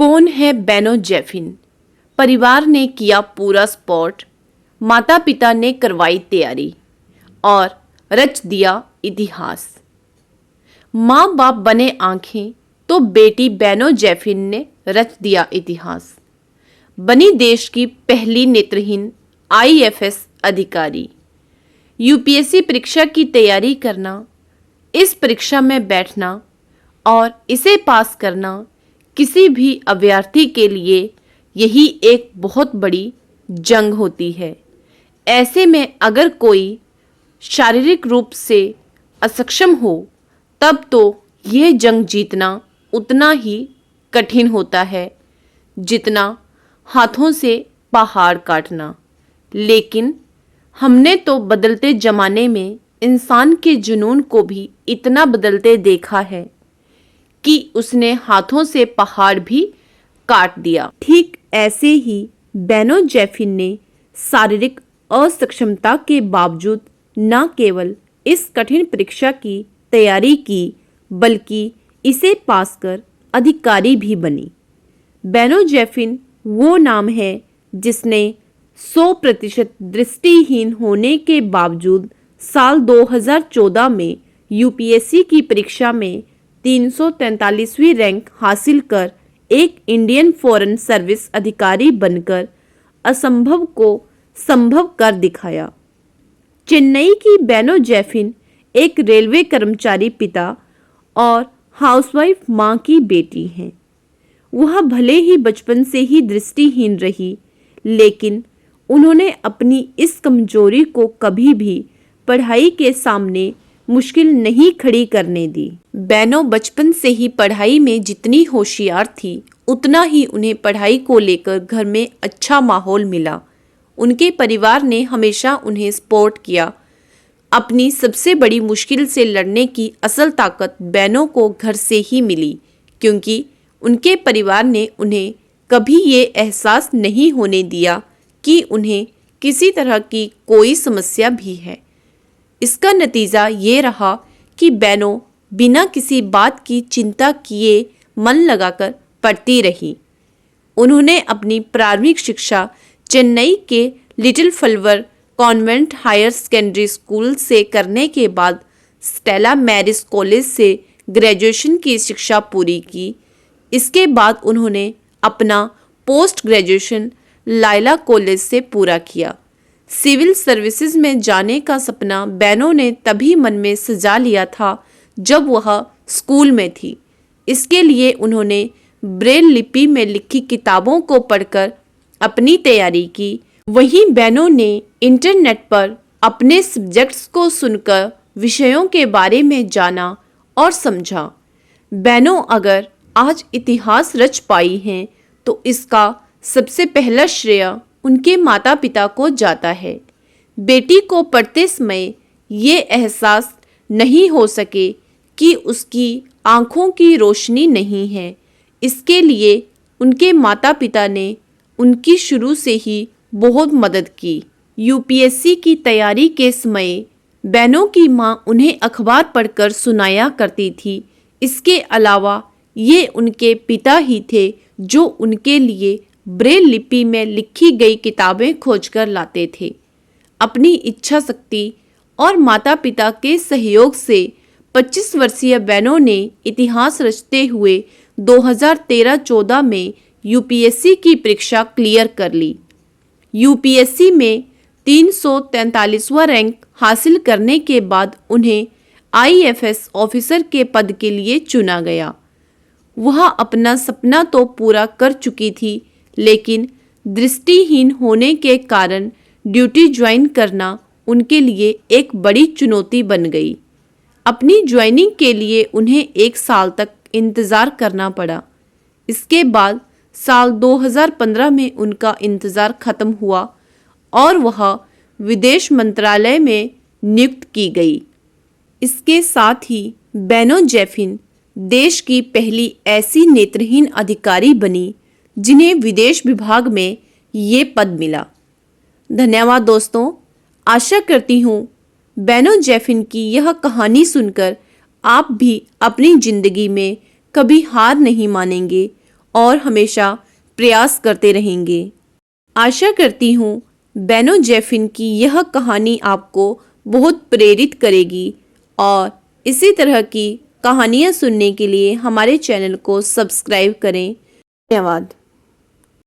कौन है बेनो जेफिन? परिवार ने किया पूरा सपोर्ट, माता पिता ने करवाई तैयारी और रच दिया इतिहास। माँ बाप बने आंखें तो बेटी बेनो जेफिन ने रच दिया इतिहास। बनी देश की पहली नेत्रहीन आईएफएस अधिकारी। यूपीएससी परीक्षा की तैयारी करना, इस परीक्षा में बैठना और इसे पास करना किसी भी अभ्यर्थी के लिए यही एक बहुत बड़ी जंग होती है। ऐसे में अगर कोई शारीरिक रूप से असक्षम हो तब तो यह जंग जीतना उतना ही कठिन होता है जितना हाथों से पहाड़ काटना। लेकिन हमने तो बदलते जमाने में इंसान के जुनून को भी इतना बदलते देखा है कि उसने हाथों से पहाड़ भी काट दिया। ठीक ऐसे ही बेनो जेफिन ने शारीरिक असक्षमता के बावजूद न केवल इस कठिन परीक्षा की तैयारी की बल्कि इसे पास कर अधिकारी भी बनी। बेनो जेफिन वो नाम है जिसने 100% दृष्टिहीन होने के बावजूद साल 2014 में यूपीएससी की परीक्षा में 343वीं रैंक हासिल कर एक इंडियन फॉरेन सर्विस अधिकारी बनकर असंभव को संभव कर दिखाया। चेन्नई की बेनो जेफिन एक रेलवे कर्मचारी पिता और हाउसवाइफ मां की बेटी हैं। वह भले ही बचपन से ही दृष्टिहीन रही, लेकिन उन्होंने अपनी इस कमजोरी को कभी भी पढ़ाई के सामने मुश्किल नहीं खड़ी करने दी। बेनो बचपन से ही पढ़ाई में जितनी होशियार थी उतना ही उन्हें पढ़ाई को लेकर घर में अच्छा माहौल मिला। उनके परिवार ने हमेशा उन्हें सपोर्ट किया। अपनी सबसे बड़ी मुश्किल से लड़ने की असल ताकत बेनो को घर से ही मिली, क्योंकि उनके परिवार ने उन्हें कभी ये एहसास नहीं होने दिया कि उन्हें किसी तरह की कोई समस्या भी है। इसका नतीजा ये रहा कि बेनो बिना किसी बात की चिंता किए मन लगाकर पढ़ती रही। उन्होंने अपनी प्रारंभिक शिक्षा चेन्नई के Little Flower Convent Higher Secondary School से करने के बाद स्टेला मैरिज कॉलेज से ग्रेजुएशन की शिक्षा पूरी की। इसके बाद उन्होंने अपना पोस्ट ग्रेजुएशन लायला कॉलेज से पूरा किया। सिविल सर्विसेज में जाने का सपना बेनो ने तभी मन में सजा लिया था जब वह स्कूल में थी। इसके लिए उन्होंने ब्रेल लिपि में लिखी किताबों को पढ़कर अपनी तैयारी की। वहीं बेनो ने इंटरनेट पर अपने सब्जेक्ट्स को सुनकर विषयों के बारे में जाना और समझा। बेनो अगर आज इतिहास रच पाई हैं तो इसका सबसे पहला श्रेय उनके माता पिता को जाता है। बेटी को पढ़ते समय ये एहसास नहीं हो सके कि उसकी आँखों की रोशनी नहीं है। इसके लिए उनके माता पिता ने उनकी शुरू से ही बहुत मदद की। यूपीएससी की तैयारी के समय बेनो की माँ उन्हें अखबार पढ़कर सुनाया करती थी। इसके अलावा ये उनके पिता ही थे जो उनके लिए ब्रेल लिपि में लिखी गई किताबें खोजकर लाते थे। अपनी इच्छा शक्ति और माता पिता के सहयोग से 25 वर्षीय बेनो ने इतिहास रचते हुए 2013-14 में यूपीएससी की परीक्षा क्लियर कर ली। यूपीएससी में 343वां रैंक हासिल करने के बाद उन्हें आईएफएस ऑफिसर के पद के लिए चुना गया। वह अपना सपना तो पूरा कर चुकी थी, लेकिन दृष्टिहीन होने के कारण ड्यूटी ज्वाइन करना उनके लिए एक बड़ी चुनौती बन गई। अपनी ज्वाइनिंग के लिए उन्हें 1 साल तक इंतज़ार करना पड़ा। इसके बाद साल 2015 में उनका इंतज़ार खत्म हुआ और वह विदेश मंत्रालय में नियुक्त की गई। इसके साथ ही बेनो जेफिन देश की पहली ऐसी नेत्रहीन अधिकारी बनी जिन्हें विदेश विभाग में ये पद मिला। धन्यवाद दोस्तों। आशा करती हूँ बेनो जेफिन की यह कहानी सुनकर आप भी अपनी ज़िंदगी में कभी हार नहीं मानेंगे और हमेशा प्रयास करते रहेंगे। आशा करती हूँ बेनो जेफिन की यह कहानी आपको बहुत प्रेरित करेगी और इसी तरह की कहानियाँ सुनने के लिए हमारे चैनल को सब्सक्राइब करें। धन्यवाद।